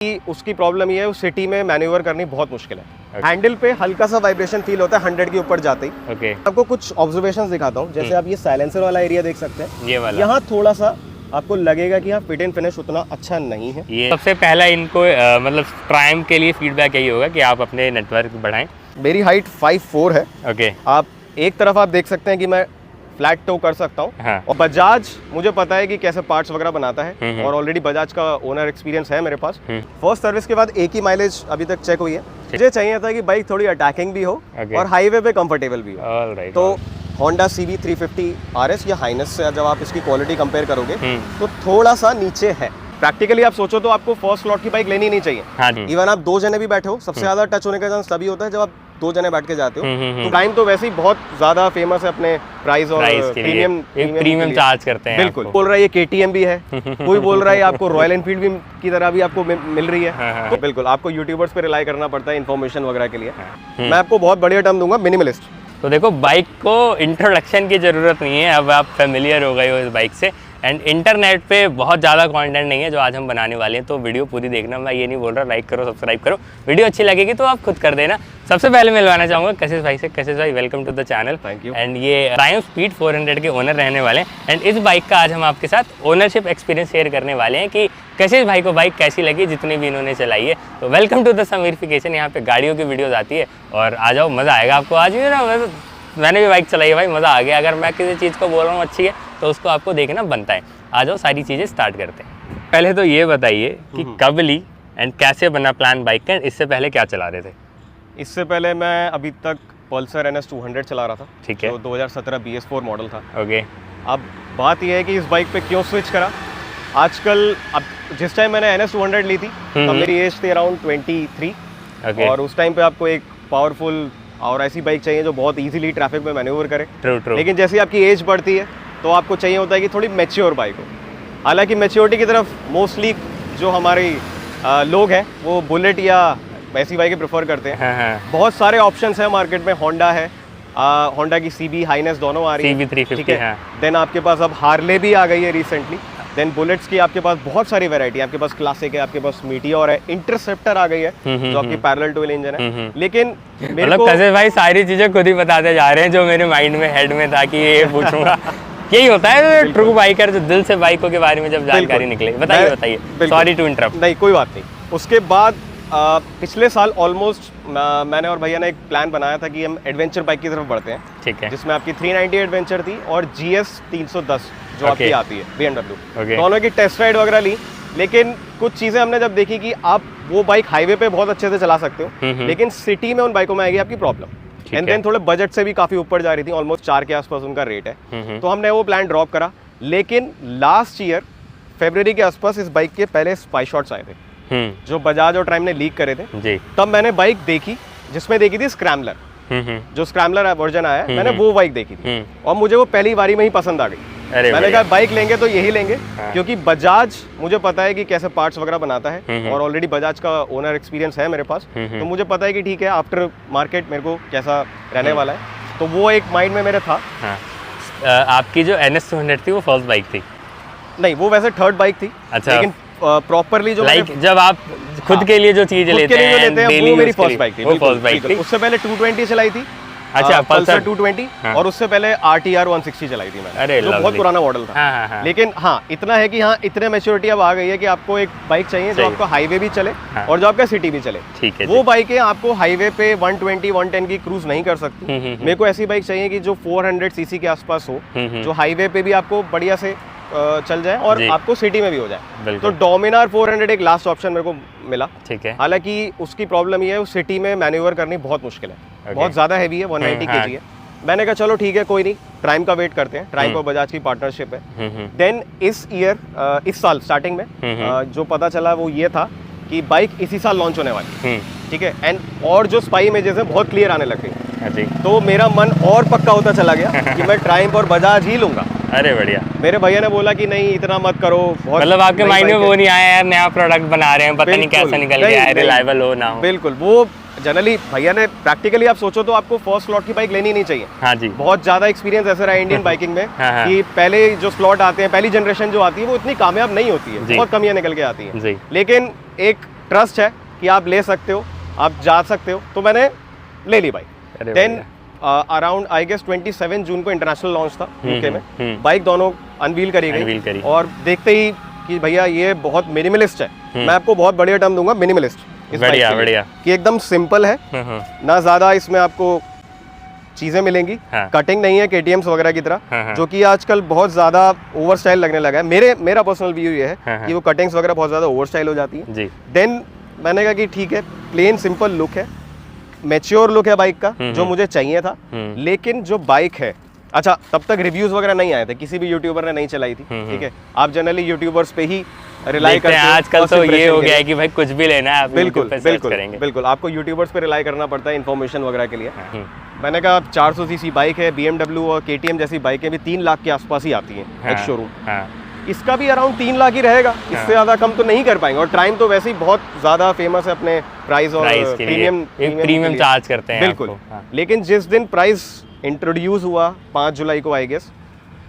कि उसकी प्रॉब्लम ये है, उस सिटी में मैन्यूवर करनी बहुत मुश्किल है। हैंडल पे हल्का सा वाइब्रेशन फील होता है 100 के ऊपर जाते ही। आपको कुछ ऑब्जर्वेशंस दिखाता हूँ। जैसे आप ये साइलेंसर वाला एरिया देख सकते हैं, ये वाला यहाँ थोड़ा सा आपको लगेगा कि यहाँ फिट एंड फिनिश उतना अच्छा नहीं है। ये सबसे पहला इनको मतलब ट्रायम्फ के लिए फीडबैक यही होगा कि आप अपने नेटवर्क बढ़ाएं। मेरी हाइट 5'4" है। ओके, आप एक तरफ आप देख सकते हैं कि मैं फ्लैट टो कर सकता हूँ। हाँ। और बजाज मुझे पता है कि कैसे पार्ट्स वगैरह बनाता है और ऑलरेडी बजाज का ओनर एक्सपीरियंस है मेरे पास। फर्स्ट सर्विस के बाद एक ही माइलेज अभी तक चेक हुई है। मुझे चाहिए था कि बाइक थोड़ी अटैकिंग भी हो और हाईवे पे कंफर्टेबल भी हो। तो होंडा CB 350 RS या हाइनस से जब आप इसकी क्वालिटी कंपेयर करोगे तो थोड़ा सा नीचे है। प्रैक्टिकली आप सोचो तो आपको फर्स्ट स्लॉट की बाइक लेनी नहीं चाहिए। हाँ, इवन आप 2 जने भी बैठे हो, सबसे ज्यादा टच होने का चांस तभी होता है जब आप 2 जने बैठ के जाते हो। तो प्राइम तो वैसे ही बहुत ज्यादा फेमस है अपने प्राइस और प्रीमियम चार्ज करते हैं। बिल्कुल, बोल रहा है ये KTM भी है, कोई बोल रहा है आपको रॉयल एनफील्ड भी की तरह भी आपको मिल रही है। तो बिल्कुल आपको यूट्यूबर्स पे रिलाई करना पड़ता है इन्फॉर्मेशन वगैरह के लिए। मैं आपको बहुत बढ़िया टर्म दूंगा, मिनिमलिस्ट। तो देखो, बाइक को इंट्रोडक्शन की ज़रूरत नहीं है, अब आप फेमिलियर हो गए हो इस बाइक से। एंड इंटरनेट पे बहुत ज़्यादा कंटेंट नहीं है जो आज हम बनाने वाले हैं, तो वीडियो पूरी देखना। मैं ये नहीं बोल रहा लाइक करो सब्सक्राइब करो, वीडियो अच्छी लगेगी तो आप खुद कर देना। सबसे पहले मिलवाना चाहूँगा कशिश भाई से। कशिश भाई, welcome to the channel. Thank you. And ये ट्रायम्फ स्पीड 400 के ओनर रहने वाले हैं। एंड इस बाइक का आज हम आपके साथ ओनरशिप एक्सपीरियंस शेयर करने वाले हैं कि कशिश भाई को बाइक कैसी लगी जितनी भी इन्होंने चलाई है। तो वेलकम टू द समीरिफिकेशन। यहाँ पे गाड़ियों की वीडियोज़ आती है और आ जाओ, मज़ा आएगा आपको। आज भी ना मैंने भी बाइक चलाई है भाई, मज़ा आ गया। अगर मैं किसी चीज़ को बोल रहा हूँ अच्छी है तो उसको आपको देखना बनता है। आ जाओ, सारी चीज़ें स्टार्ट करते हैं। पहले तो ये बताइए कि कब ली एंड कैसे बना प्लान बाइक का, इससे पहले क्या चला रहे थे? इससे पहले मैं अभी तक पल्सर NS 200 चला रहा था। ठीक है। जो 2017 BS4 मॉडल था। ओके। अब बात यह है कि इस बाइक पे क्यों स्विच करा। आजकल अब जिस टाइम मैंने NS 200 ली थी तब मेरी एज थी अराउंड 23। और उस टाइम पे आपको एक पावरफुल और ऐसी बाइक चाहिए जो बहुत इजीली ट्रैफिक में मैन्यूवर करे। ट्रू। लेकिन जैसे आपकी एज बढ़ती है तो आपको चाहिए होता है कि थोड़ी मैच्योर बाइक हो। हालांकि मैच्योरिटी की तरफ मोस्टली जो हमारे लोग हैं वो बुलेट या ऐसी बाइकें प्रेफर करते हैं। हाँ। बहुत सारे ऑप्शंस हैं मार्केट में। होंडा है, होंडा की CB हाइनेस दोनों आ रही है। CB 350, ठीक है। देन आपके पास अब हार्ले भी आ गई है रिसेंटली। देन बुलेट्स की आपके पास बहुत सारी वैरायटी है। आपके पास क्लासिक है, आपके पास मीटियोर है, इंटरसेप्टर आ गई है जो आपकी पैरेलल ट्विन इंजन है। लेकिन मतलब कशिश भाई सारी चीजें खुद ही बताते जा रहे हैं जो मेरे माइंड में हेड में था कि ये पूछूंगा। यही होता है ट्रू बाइकर, जो दिल से बाइकों के बारे में जब जानकारी निकले। बताइए। Sorry to interrupt. नहीं, कोई बात नहीं। उसके बाद पिछले साल ऑलमोस्ट मैंने और भैया ने एक प्लान बनाया था कि हम एडवेंचर बाइक की तरफ बढ़ते हैं। ठीक है। जिसमें आपकी 390 एडवेंचर थी और GS 310 जो आपकी आती है BMW। दोनों की टेस्ट राइड वगैरह ली। लेकिन कुछ चीज़ें हमने जब देखी कि आप वो बाइक हाईवे पे बहुत अच्छे से चला सकते हो, लेकिन सिटी में उन बाइकों में आएगी आपकी प्रॉब्लम। एंड देन थोड़े बजट से भी काफ़ी ऊपर जा रही थी, ऑलमोस्ट 4 के आसपास उनका रेट है। तो हमने वो प्लान ड्रॉप करा। लेकिन लास्ट ईयर फरवरी के आसपास इस बाइक के पहले स्पाई शॉट्स आए थे जो बजाज और ट्राइम ने लीक करे थे जी। तब मैंने बाइक देखी जिसमें देखी थी स्क्रैम्बलर। जो स्क्रैम्बलर वर्जन आया है, मैंने वो बाइक देखी थी और मुझे वो पहली बारी में ही पसंद आ गई। मैंने कहा बाइक लेंगे तो यही लेंगे। हाँ। क्योंकि बजाज मुझे पता है कि कैसे पार्ट्स वगैरह बनाता है और ऑलरेडी बजाज का ओनर एक्सपीरियंस है मेरे पास। तो मुझे पता है कि ठीक है आफ्टर मार्केट मेरे को कैसा रहने वाला है। तो वो एक माइंड में मेरे था। हाँ। आपकी जो NS 200 थी वो फर्स्ट बाइक थी? नहीं, वो वैसे थर्ड बाइक थी। अच्छा। लेकिन प्रॉपरली जो जब आप खुद के लिए जो चीजें लेते हैं वो मेरी फर्स्ट बाइक थी। उससे पहले 220 चलाई थी। अच्छा, पल्सर 220। हाँ। और उससे पहले RTR 160 चलाई थी मैंने। अरे, जो बहुत पुराना मॉडल था। हाँ। लेकिन हाँ, इतना है कि हाँ, इतने मैच्योरिटी अब आ गई है कि आपको एक बाइक चाहिए जो आपको हाईवे भी चले और जो आपका सिटी भी चले। ठीक है। वो बाइकें आपको हाईवे पे 120 110 की क्रूज नहीं कर सकती। मेरे को ऐसी बाइक चाहिए कि जो 400 सीसी के आसपास हो, जो हाईवे पे भी आपको बढ़िया से चल जाए और आपको सिटी में भी हो जाए। तो डोमिनार 400 एक लास्ट ऑप्शन मेरे को मिला। ठीक है। हालांकि उसकी प्रॉब्लम ये है, उस सिटी में मैन्यूवर करनी बहुत मुश्किल है। बहुत ज्यादा हैवी है, 190 kg है। मैंने कहा चलो ठीक है, कोई नहीं, ट्राइम का वेट करते हैं। ट्राइम और बजाज की पार्टनरशिप है। देन इस साल स्टार्टिंग में जो पता चला वो ये था कि बाइक इसी साल लॉन्च होने वाली। ठीक है। एंड और जो स्पाई इमेजेस हैं बहुत क्लियर आने लग गई। तो मेरा मन और पक्का होता चला गया कि मैं ट्राइम और बजाज ही लूंगा। अरे बढ़िया। मेरे भैया ने बोला कि नहीं इतना मत करो। मतलब आपके माइंड में वो नहीं आया यार नया प्रोडक्ट बना रहे हैं, पता नहीं कैसा निकल गया है, रिलायबल हो ना हो? बिल्कुल। वो जनरली भैया ने प्रैक्टिकली आप सोचो तो आपको फर्स्ट स्लॉट की बाइक लेनी नहीं चाहिए। हाँ जी। बहुत ज्यादा एक्सपीरियंस ऐसा रहा इंडियन बाइकिंग में कि पहले जो स्लॉट आते हैं, पहली जनरेशन जो आती है वो इतनी कामयाब नहीं होती है, बहुत कमियां निकल के आती हैं। लेकिन एक ट्रस्ट है कि आप ले सकते हो, आप जा सकते हो, तो मैंने ले ली bike. Then around I guess 27 June को इंटरनेशनल लॉन्च था यूके में, बाइक दोनों अनवील करी गई और देखते ही कि भैया ये बहुत मिनिमलिस्ट है। मैं आपको बहुत बढ़िया टर्म दूंगा, मिनिमलिस्ट। बढ़िया बढ़िया, कि एकदम सिंपल है, ना ज्यादा इसमें आपको चीजें मिलेंगी, कटिंग नहीं है केटीएम्स वगैरह की तरह, जो कि आजकल बहुत ज्यादा ओवर स्टाइल लगने लगा है। मेरा पर्सनल व्यू ये है कि वो कटिंग्स वगैरह बहुत ज्यादा ओवर स्टाइल हो जाती है। देन मैंने कहा कि ठीक है, प्लेन सिंपल लुक है, मैच्योर लुक है बाइक का, जो मुझे चाहिए था। लेकिन जो बाइक है, अच्छा तब तक रिव्यूज वगैरह नहीं आए थे, किसी भी यूट्यूबर ने नहीं चलाई थी, ठीक है। आप जनरली यूट्यूबर्स पे ही रिलाई करते हैं। आजकल तो ये हो गया है कि भाई कुछ भी लेना है आप बिल्कुल बिल्कुल आपको यूट्यूबर्स पे रिलाई करना पड़ता है इन्फॉर्मेशन वगैरह के लिए। मैंने कहा 400 सीसी बाइक है, BMW और KTM जैसी बाइकें भी 3 लाख के आसपास ही आती हैं एक शोरूम। इसका भी अराउंड 3 लाख ही रहेगा, इससे ज्यादा कम तो नहीं कर पाएंगे। और ट्राइम तो वैसे ही बहुत ज्यादा फेमस है अपने प्राइस और प्रीमियम चार्ज करते हैं बिल्कुल। लेकिन जिस दिन प्राइस इंट्रोड्यूस हुआ 5 जुलाई को आई गेस,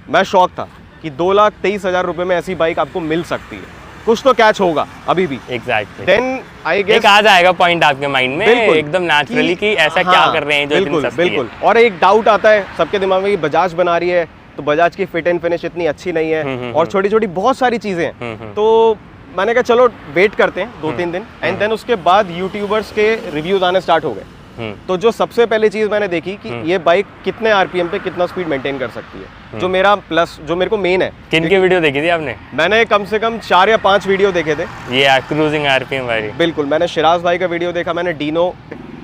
मैं शॉक था कि 2,23,000 रुपए में ऐसी बाइक आपको मिल सकती है। कुछ तो कैच होगा अभी भी। एग्जैक्टली। देन आई गेस एक आ जाएगा पॉइंट आपके माइंड में एकदम नेचुरली कि ऐसा क्या कर रहे हैं जो इतनी सस्ती है। बिल्कुल। और एक डाउट आता है सबके दिमाग में कि बजाज बना रही है तो बजाज की फिट एंड फिनिश इतनी अच्छी नहीं है और छोटी छोटी बहुत सारी चीजें हैं। तो मैंने कहा चलो वेट करते हैं 2-3 दिन, एंड देन उसके बाद यूट्यूबर्स के रिव्यूज आने स्टार्ट हो गए। तो जो सबसे पहले चीज मैंने देखी कि ये बाइक कितने आरपीएम पे कितना स्पीड मेंटेन कर सकती है, जो मेरा प्लस जो मेरे को मेन है। किनके वीडियो देखी थी आपने? मैंने कम से कम 4 या 5 वीडियो देखे थे। ये क्रूजिंग आरपीएम वाली? बिल्कुल। मैंने शिराज भाई का वीडियो देखा, मैंने डीनो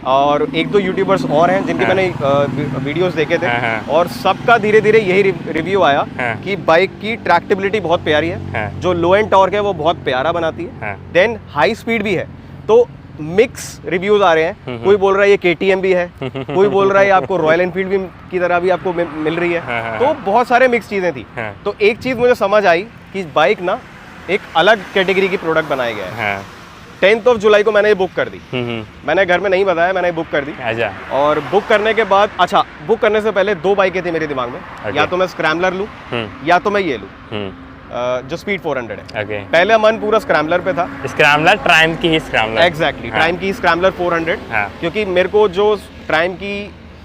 और 1-2 यूट्यूबर्स और हैं जिनके मैंने वीडियोस देखे थे, और सबका धीरे धीरे यही रिव्यू आया कि बाइक की ट्रैक्टेबिलिटी बहुत प्यारी है, जो लो एंड टॉर्क है वो बहुत प्यारा बनाती है, देन हाई स्पीड भी है। तो मिक्स रिव्यूज आ रहे हैं, कोई बोल रहा है ये KTM भी है, कोई बोल रहा है आपको रॉयल एनफील्ड भी की तरह भी आपको मिल रही है। तो बहुत सारे मिक्स चीजें थी। तो एक चीज मुझे समझ आई कि बाइक ना एक अलग कैटेगरी की प्रोडक्ट बनाया गया है। 10 जुलाई को मैंने ये बुक कर दी। मैंने घर में नहीं बताया, मैंने बुक कर दी। और बुक करने के बाद, अच्छा बुक करने से पहले 2 बाइकें थी मेरे दिमाग में, या तो मैं स्क्रैम्बलर लूं या तो मैं ये लूं जो स्पीड 400 है। पहले मन पूरा स्क्रैम्बलर पे था। स्क्रैम्बलर ट्राइम की ही स्क्रैम्बलर। एग्जैक्टली, ट्राइम की स्क्रैम्बलर 400, क्योंकि मेरे को जो ट्राइम की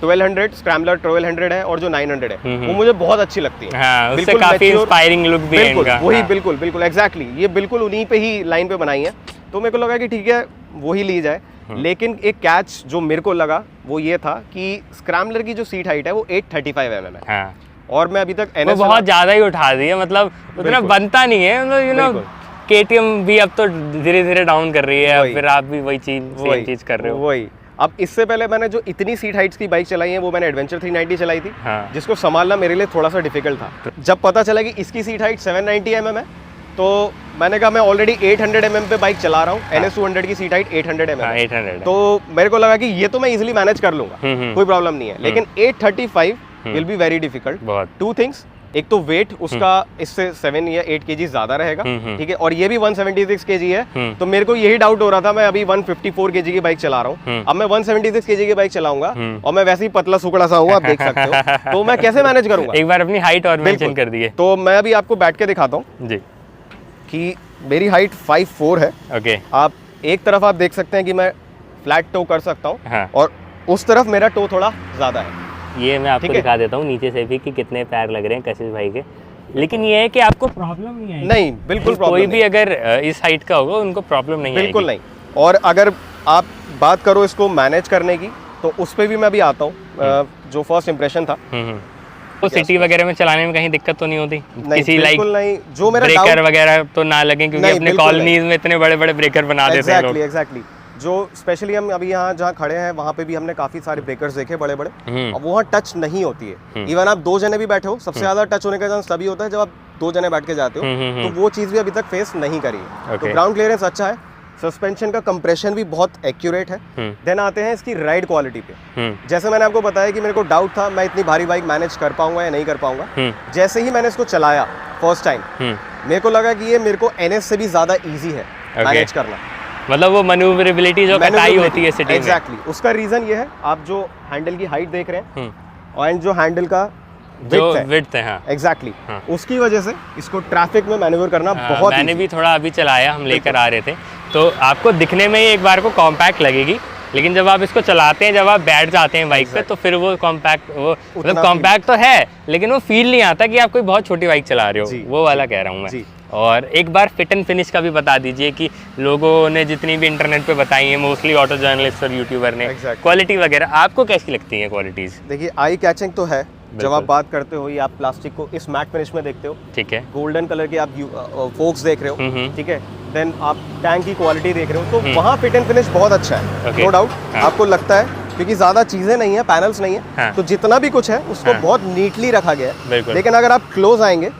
1200 स्क्रैम्बलर 1200 है और जो 900 है वो मुझे बहुत अच्छी लगती है। उससे काफी इंस्पायरिंग लुक भी है इनका। वही बिल्कुल एग्जैक्टली, ये बिल्कुल उन्हीं पे ही लाइन पे बनाई है। तो मेरे को लगा कि ठीक है वही ली जाए। लेकिन एक कैच जो मेरे को लगा वो ये था कि स्क्रैम्बलर की जो सीट हाइट है वो 835 mm है, और मैं अभी तक NS बहुत ज्यादा ही उठा दी है, मतलब उतना बनता नहीं है, मतलब यू नो KTM भी अब तो धीरे धीरे डाउन कर रही है, फिर आप भी वही चीज कर रहे हो। वही। अब इससे पहले मैंने जो इतनी सीट हाइट्स की बाइक चलाई है वो मैंने एडवेंचर 390 चलाई थी, जिसको संभालना मेरे लिए थोड़ा सा डिफिकल्ट था। जब पता चला कि इसकी सीट हाइट 790 mm है, तो मैंने कहा मैं ऑलरेडी 800 mm पे बाइक चला रहा हूँ, NS 200 की सीट हाइट 800 mm है। 800 तो मेरे को लगा कि ये तो मैं इजीली मैनेज कर लूंगा, कोई प्रॉब्लम नहीं है। लेकिन 835 will be very difficult. 2 things, एक तो वेट उसका इससे 7 या 8 kg ज्यादा रहेगा, ठीक है, और ये भी 176 kg है। तो मेरे को यही डाउट हो रहा था, मैं अभी 154 kg की बाइक चला रहा हूँ, अब मैं 176 kg की बाइक चलाऊंगा और मैं वैसे ही पतला सुकड़ा सा हूँ, आप देख सकते हो, तो मैं कैसे मैनेज करूंगा? एक बार अपनी हाइट और मेंशन कर दिए। तो मैं अभी आपको बैठ के दिखाता हूँ जी कि मेरी हाइट 5'4" है। ओके। आप एक तरफ आप देख सकते हैं कि मैं फ्लैट टो कर सकता हूँ, और उस तरफ मेरा टो थोड़ा ज्यादा है। ये मैं आपको दिखा देता हूँ नीचे से भी कि कितने पैर लग रहे हैं कशिश भाई के। लेकिन ये है कि आपको प्रॉब्लम नहीं है। नहीं, बिल्कुल प्रॉब्लम कोई भी अगर इस हाइट का होगा उनको प्रॉब्लम नहीं है, बिल्कुल नहीं। और अगर आप बात करो इसको मैनेज करने की, तो उस पर भी मैं भी आता हूँ। जो फर्स्ट इंप्रेशन था, तो सिटी वगैरह में चलाने में कहीं दिक्कत तो नहीं होती? किसी लाइक नहीं, जो मेरा ब्रेकर वगैरह तो ना लगे, क्योंकि अपने कॉलोनीज में इतने बड़े बड़े ब्रेकर बना देते हैं लोग। एग्जैक्टली। जो स्पेशली हम अभी यहाँ जहाँ खड़े हैं वहाँ पे भी हमने काफी सारे ब्रेकर्स देखे बड़े बड़े, और वहाँ टच नहीं होती है। इवन आप 2 जने भी बैठे हो, सबसे ज्यादा टच होने का चांस तभी होता है जब आप 2 जने बैठ के जाते हो, तो वो चीज भी अभी तक फेस नहीं करी है। तो ग्राउंड क्लियरेंस अच्छा है, सस्पेंशन का कंप्रेशन भी बहुत एक्यूरेट है। देन आते हैं इसकी राइड क्वालिटी पे। जैसे मैंने आपको बताया कि मेरे को डाउट था मैं इतनी भारी बाइक मैनेज कर पाऊंगा या नहीं कर पाऊंगा। जैसे ही मैंने इसको चलाया फर्स्ट टाइम, मेरे को लगा कि ये मेरे को NS से भी ज्यादा इजी है मैनेज करना। मतलब वो मैन्यूवरेबिलिटी जो कटाई होती है सिटी में। एग्जैक्टली। उसका रीजन ये है, आप जो हैंडल की हाइट देख रहे हैं और जो हैंडल का विड्थ है, एग्जैक्टली, उसकी वजह से इसको ट्रैफिक में मैन्यूवर करना बहुत। मैंने भी थोड़ा अभी चलाया, हम लेकर आ रहे थे, तो आपको दिखने में ही एक बार को कॉम्पैक्ट लगेगी, लेकिन जब आप इसको चलाते हैं, जब आप बैठ जाते हैं बाइक पे, तो फिर वो कॉम्पैक्ट, वो मतलब कॉम्पैक्ट तो है लेकिन वो फील नहीं आता कि आप कोई बहुत छोटी बाइक चला रहे हो, वो वाला कह रहा हूँ मैं। और एक बार फिट एंड फिनिश का भी बता दीजिए कि लोगों ने जितनी भी इंटरनेट पे बताई है, मोस्टली ऑटो जर्नलिस्ट और यूट्यूबर ने, क्वालिटी वगैरह आपको कैसी लगती है क्वालिटीज? देखिए आई कैचिंग तो है, जब आप बात करते हो, ये आप प्लास्टिक को इस मैट फिनिश में देखते हो, ठीक है, गोल्डन कलर के आप फोक्स देख रहे हो, ठीक है, देन आप टैंक की क्वालिटी देख रहे हो, तो वहाँ फिट एंड फिनिश बहुत अच्छा है, नो डाउट। आपको लगता है क्योंकि ज्यादा चीजें नहीं है, पैनल्स नहीं है, तो जितना भी कुछ है उसको बहुत नीटली रखा गया है। लेकिन अगर आप क्लोज आएंगे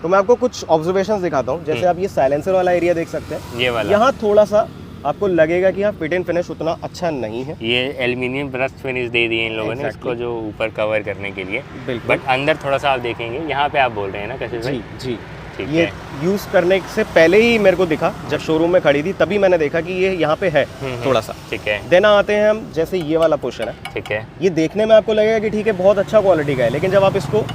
तो मैं आपको कुछ ऑब्जर्वेशंस दिखाता हूँ। जैसे आप ये साइलेंसर वाला एरिया देख सकते हैं, ये वाला, यहाँ थोड़ा सा आपको लगेगा कि यहाँ फिट एंड फिनिश उतना अच्छा नहीं है। ये एल्यूमिनियम ब्रश फिनिश दे दिए इन लोगों ने इसको, जो ऊपर कवर करने के लिए, बट अंदर थोड़ा सा आप देखेंगे, यहाँ पे आप बोल रहे हैं ना कैसे? जी जी, ये यूज करने से पहले ही मेरे को दिखा, जब शोरूम में खड़ी थी तभी मैंने देखा कि ये यहाँ पे है थोड़ा सा, ठीक है। देन आते हैं हम, जैसे ये वाला पोर्शन है, ठीक है, ये देखने में आपको लगेगा कि ठीक है बहुत अच्छा क्वालिटी का है, लेकिन जब आप इसको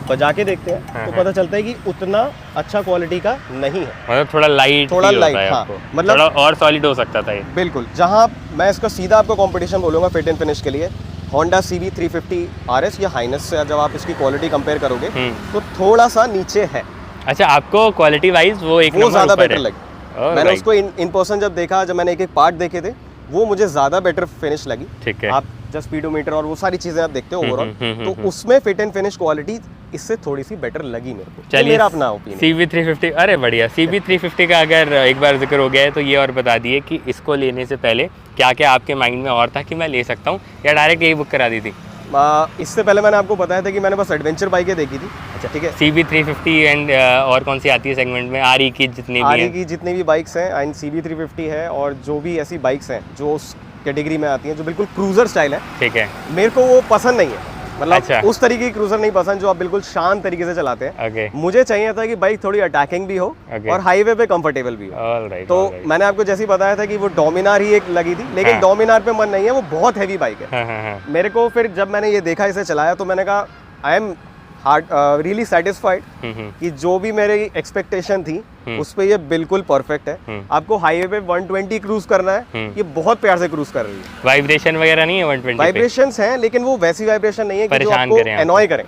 बजा के देखते हैं तो पता चलता है कि उतना अच्छा क्वालिटी का नहीं है, मतलब थोड़ा लाइट, हाँ, मतलब थोड़ा और सॉलिड हो सकता था ये। बिल्कुल, जहाँ मैं इसका सीधा आपको कंपटीशन बोलूँगा फिट एंड फिनिश के लिए, होंडा CB 350 RS या हाइनस से जब आप इसकी क्वालिटी कंपेयर करोगे तो थोड़ा सा नीचे है। अच्छा, आपको क्वालिटी वाइज वो एक वो ज़्यादा बेटर लगी। मैंने उसको इन पर्सन जब देखा, जब मैंने एक एक पार्ट देखे थे, वो मुझे ज़्यादा बेटर फिनिश लगी। ठीक है, आप जब स्पीडोमीटर और वो सारी चीज़ें आप देखते हो ओवरऑल, तो उसमें फिट एंड फिनिश क्वालिटी इससे थोड़ी सी बेटर लगी मेरे को। चलिए, मेरा अपना ओपिनियन। CB 350, अरे बढ़िया। CB 350 का अगर एक बार जिक्र हो गया है तो ये और बता दिए कि इसको लेने से पहले क्या क्या आपके माइंड में और था कि मैं ले सकता हूँ, या डायरेक्ट यही बुक करा दी थी? इससे पहले मैंने आपको बताया था कि मैंने बस एडवेंचर बाइकें देखी थी। अच्छा, ठीक है। CB 350 एंड और कौन सी आती है सेगमेंट में? RE की जितनी भी बाइक्स हैं, एंड CB 350 है, और जो भी ऐसी बाइक्स हैं जो उस कैटेगरी में आती हैं जो बिल्कुल क्रूजर स्टाइल है, ठीक है, मेरे को वो पसंद नहीं है। मतलब अच्छा, उस तरीके की क्रूजर नहीं पसंद जो आप बिल्कुल शांत तरीके से चलाते हैं। मुझे चाहिए था कि बाइक थोड़ी अटैकिंग भी हो और हाईवे पे कंफर्टेबल भी हो। तो मैंने आपको जैसे ही बताया था कि वो डोमिनार ही एक लगी थी, लेकिन डोमिनार पे मन नहीं है, वो बहुत हैवी बाइक है। मेरे को फिर जब मैंने ये देखा, इसे चलाया, तो मैंने कहा आई एम रियली सेटिस्फाइड कि जो भी मेरी एक्सपेक्टेशन थी उस पे ये बिल्कुल परफेक्ट है। आपको हाईवे पे 120 क्रूज करना है, ये बहुत प्यार से क्रूज कर रही है। वाइब्रेशन वगैरह नहीं है 120 पे? वाइब्रेशंस हैं, लेकिन वो वैसी वाइब्रेशन नहीं है कि जो आपको एनॉय करें।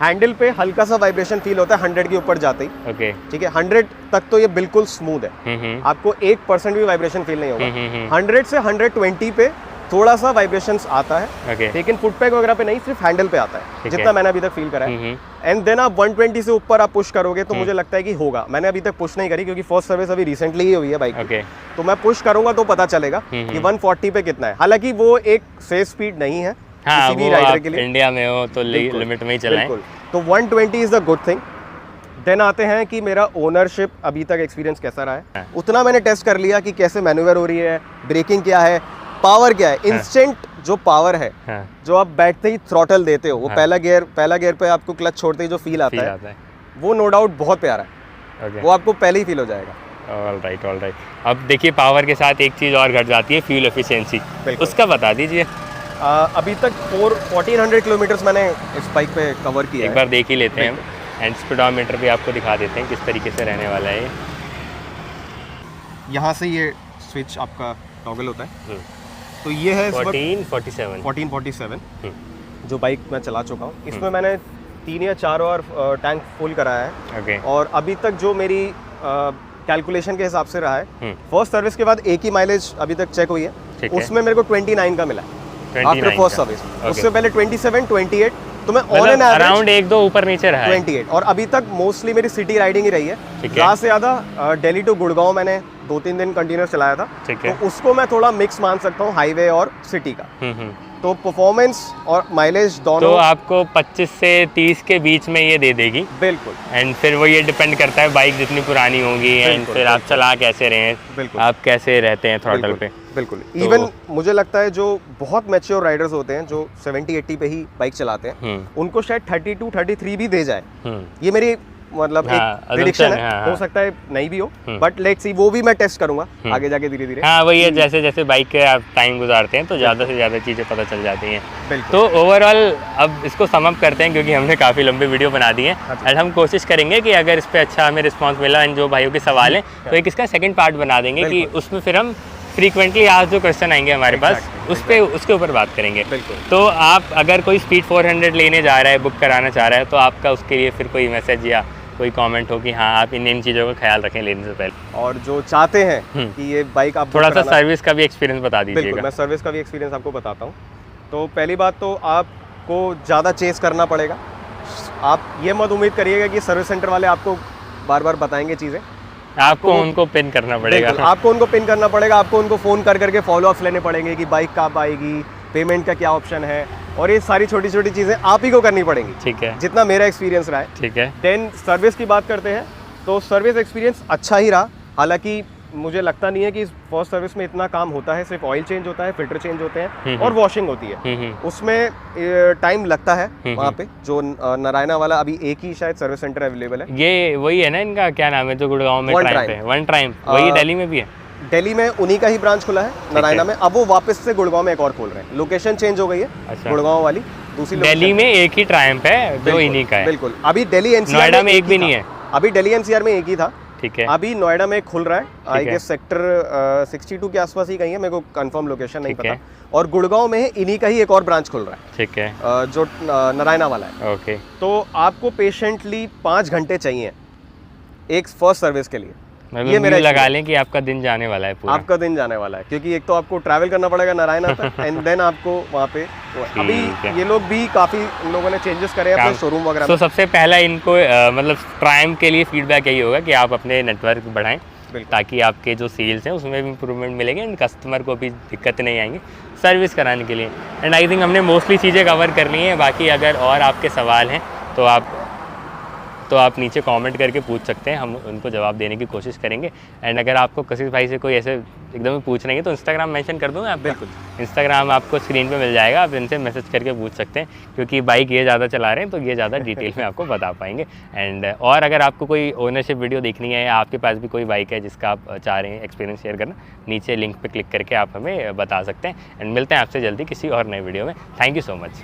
हैंडल पे हल्का सा वाइब्रेशन फील होता है 100 के ऊपर जाते ही, ओके, ठीक है। 100 तक तो ये बिल्कुल स्मूथ है, आपको 1% भी वाइब्रेशन फील नहीं होगा। 100 से 120 पे थोड़ा सा वाइब्रेशंस आता है, लेकिन फुट पैक वगैरह पे नहीं, सिर्फ हैंडल पे आता है, जितना मैंने अभी तक फील करा है। एंड देन आप 120 से ऊपर आप पुश करोगे तो मुझे लगता है कि होगा। मैंने अभी तक पुश नहीं करी क्योंकि फर्स्ट सर्विस अभी रिसेंटली ही हुई है बाइक की, तो मैं पुश करूंगा तो पता चलेगा कि 140 पे कितना है। हालांकि वो एक सेफ स्पीड नहीं है किसी भी राइडर के लिए, इंडिया में हो तो लिमिट में ही चलाएं, तो 120 is the good thing. Then आते हैं कि मेरा ओनरशिप अभी तक एक्सपीरियंस कैसा रहा है। उतना मैंने टेस्ट कर लिया कि कैसे मैन्यूवर हो रही है, ब्रेकिंग क्या है, पावर क्या है। इंस्टेंट जो पावर है, जो आप बैठते ही थ्रॉटल देते हो, वो पहला गियर पे आपको क्लच छोड़ते ही जो फील आता है, वो नो डाउट बहुत प्यारा है। वो आपको पहले ही फील हो जाएगा। ऑलराइट। अब देखिए, पावर के साथ एक चीज़ और घट जाती है, फ्यूल एफिशिएंसी, उसका बता दीजिए। अभी तक 1400 किलोमीटर्स मैंने इस बाइक पे कवर किया है। एक बार देख ही लेते हैं हम, एंड स्पीडोमीटर भी आपको दिखा देते हैं किस तरीके से रहने वाला है। यहाँ से ये स्विच आपका टॉगल होता है, तो ये है 1447 जो बाइक मैं चला चुका हूँ। इसमें मैंने 3 या 4 और टैंक फुल कराया है, और अभी तक जो मेरी कैलकुलेशन के हिसाब से रहा है, फर्स्ट सर्विस के बाद एक ही माइलेज अभी तक चेक हुई है, उसमें मेरे को 29 का मिला आफ्टर फर्स्ट सर्विस। उससे पहले 27, 28, तो मैं ऑन एन एवरेज अराउंड 1-2 ऊपर नीचे रहा है 28। और अभी तक मोस्टली मेरी सिटी राइडिंग ही रही है। ज़्यादा से ज़्यादा दिल्ली टू गुड़गांव मैंने 2-3 दिन कंटिन्यूस चलाया था, तो उसको मैं थोड़ा मिक्स मान सकता हूँ, हाईवे और सिटी का। तो परफॉर्मेंस और माइलेज दोनों तो आपको 25 से 30 के बीच में ये दे देगी। बिल्कुल। एंड फिर वो ये डिपेंड करता है बाइक जितनी पुरानी होगी, एंड फिर आप चला कैसे रहे हैं, आप कैसे रहते हैं थ्रॉटल पे। बिल्कुल। इवन मुझे लगता है जो बहुत मैच्योर राइडर्स होते हैं, जो 70-80 पे ही बाइक चलाते हैं, उनको शायद 32-33 भी दे जाए। ये मेरी मतलब एक प्रेडिक्शन है, हो सकता है नहीं भी हो, बट लेट्स सी, वो भी मैं टेस्ट करूंगा आगे जाके धीरे धीरे। हाँ वही है, जैसे जैसे बाइक के आप टाइम गुजारते हैं तो ज़्यादा से ज़्यादा चीज़ें पता चल जाती हैं। तो ओवरऑल अब इसको सम अप करते हैं, क्योंकि हमने काफ़ी लंबी वीडियो बना दी है एंड हम कोशिश करेंगे कि अगर इस पर अच्छा हमें रिस्पॉन्स मिला एंड जो भाइयों के सवाल हैं तो एक इसका सेकेंड पार्ट बना देंगे कि उसमें फिर हम फ्रीक्वेंटली आज जो क्वेश्चन आएंगे हमारे पास उसके ऊपर बात करेंगे। तो आप अगर कोई स्पीड 400 लेने जा रहा है, बुक कराना चाह रहा है, तो आपका उसके लिए फिर कोई मैसेज या कोई कमेंट हो कि हाँ आप इन चीज़ों का ख्याल रखें लेने से पहले। और जो चाहते हैं कि ये बाइक आप थोड़ा सा सर्विस का भी एक्सपीरियंस बता दीजिएगा। बिल्कुल, मैं सर्विस का भी एक्सपीरियंस आपको बताता हूँ। तो पहली बात तो आपको ज़्यादा चेस करना पड़ेगा। आप ये मत उम्मीद करिएगा कि सर्विस सेंटर वाले आपको बार बार बताएंगे चीज़ें, आपको उनको पिन करना पड़ेगा। आपको उनको पिन करना पड़ेगा, आपको उनको फ़ोन कर करके फॉलोअप्स लेने पड़ेंगे कि बाइक कब आएगी, पेमेंट का क्या ऑप्शन है, और ये सारी छोटी छोटी चीज़ें आप ही को करनी पड़ेंगी। ठीक है, जितना मेरा एक्सपीरियंस रहा है। ठीक है। देन सर्विस की बात करते हैं तो सर्विस एक्सपीरियंस अच्छा ही रहा। हालांकि मुझे लगता नहीं है कि फर्स्ट सर्विस में इतना काम होता है, सिर्फ ऑयल चेंज होता है, फिल्टर चेंज होते हैं और वॉशिंग होती है। उसमें टाइम लगता है वहाँ पे। जो नारायणा वाला अभी एक ही शायद सर्विस सेंटर अवेलेबल है। ये वही है ना, इनका क्या नाम है जो गुड़गांव में वन टाइम, वही दिल्ली में भी है। दिल्ली में उन्हीं का ही ब्रांच खुला है नारायणा में। अब वो वापस से गुड़गांव में एक और खोल रहे हैं, लोकेशन चेंज हो गई है। अच्छा। गुड़गांव वाली दूसरी, दिल्ली में एक ही ट्रायम्फ है जो इन्हीं का है। बिल्कुल, अभी दिल्ली एनसीआर नोएडा में एक भी नहीं है। अभी दिल्ली एनसीआर में एक ही था। ठीक है। अभी नोएडा में खुल रहा है, आई गेस सेक्टर 62 के आसपास ही कहीं है, मेरे को कंफर्म लोकेशन नहीं पता। और गुड़गांव में इन्हीं का ही एक और ब्रांच खुल रहा है। ठीक है। जो नारायणा वाला है। ओके। तो आपको पेशेंटली 5 घंटे चाहिए एक फर्स्ट सर्विस के लिए। ये मेरा लगा लें कि आपका दिन जाने वाला है पूरा। आपका दिन जाने वाला है, क्योंकि एक तो आपको ट्रैवल करना पड़ेगा नारायणा तक एंड देन आपको वहाँ पे। अभी ये लोग भी काफ़ी लोगों ने चेंजेस करे अपने शोरूम वगैरह। तो सबसे पहला इनको मतलब ट्रायम्फ के लिए फीडबैक यही होगा कि आप अपने नेटवर्क बढ़ाएं, ताकि आपके जो सेल्स हैं उसमें भी इंप्रूवमेंट मिलेंगे एंड कस्टमर को भी दिक्कत नहीं आएंगी सर्विस कराने के लिए। एंड आई थिंक हमने मोस्टली चीज़ें कवर कर ली हैं। बाकी अगर और आपके सवाल हैं तो आप नीचे कमेंट करके पूछ सकते हैं, हम उनको जवाब देने की कोशिश करेंगे। एंड अगर आपको किसी भाई से कोई ऐसे एकदम ही पूछ रहे हैं तो इंस्टाग्राम मेंशन कर दूँगा। आप बिल्कुल इंस्टाग्राम आपको स्क्रीन पे मिल जाएगा, आप इनसे मैसेज करके पूछ सकते हैं, क्योंकि बाइक ये ज़्यादा चला रहे हैं तो ये ज़्यादा डिटेल में आपको बता पाएंगे। एंड और अगर आपको कोई ओनरशिप वीडियो देखनी है या आपके पास भी कोई बाइक है जिसका आप चाह रहे हैं एक्सपीरियंस शेयर करना, नीचे लिंक पर क्लिक करके आप हमें बता सकते हैं। एंड मिलते हैं आपसे जल्दी किसी और नए वीडियो में। Thank you so much.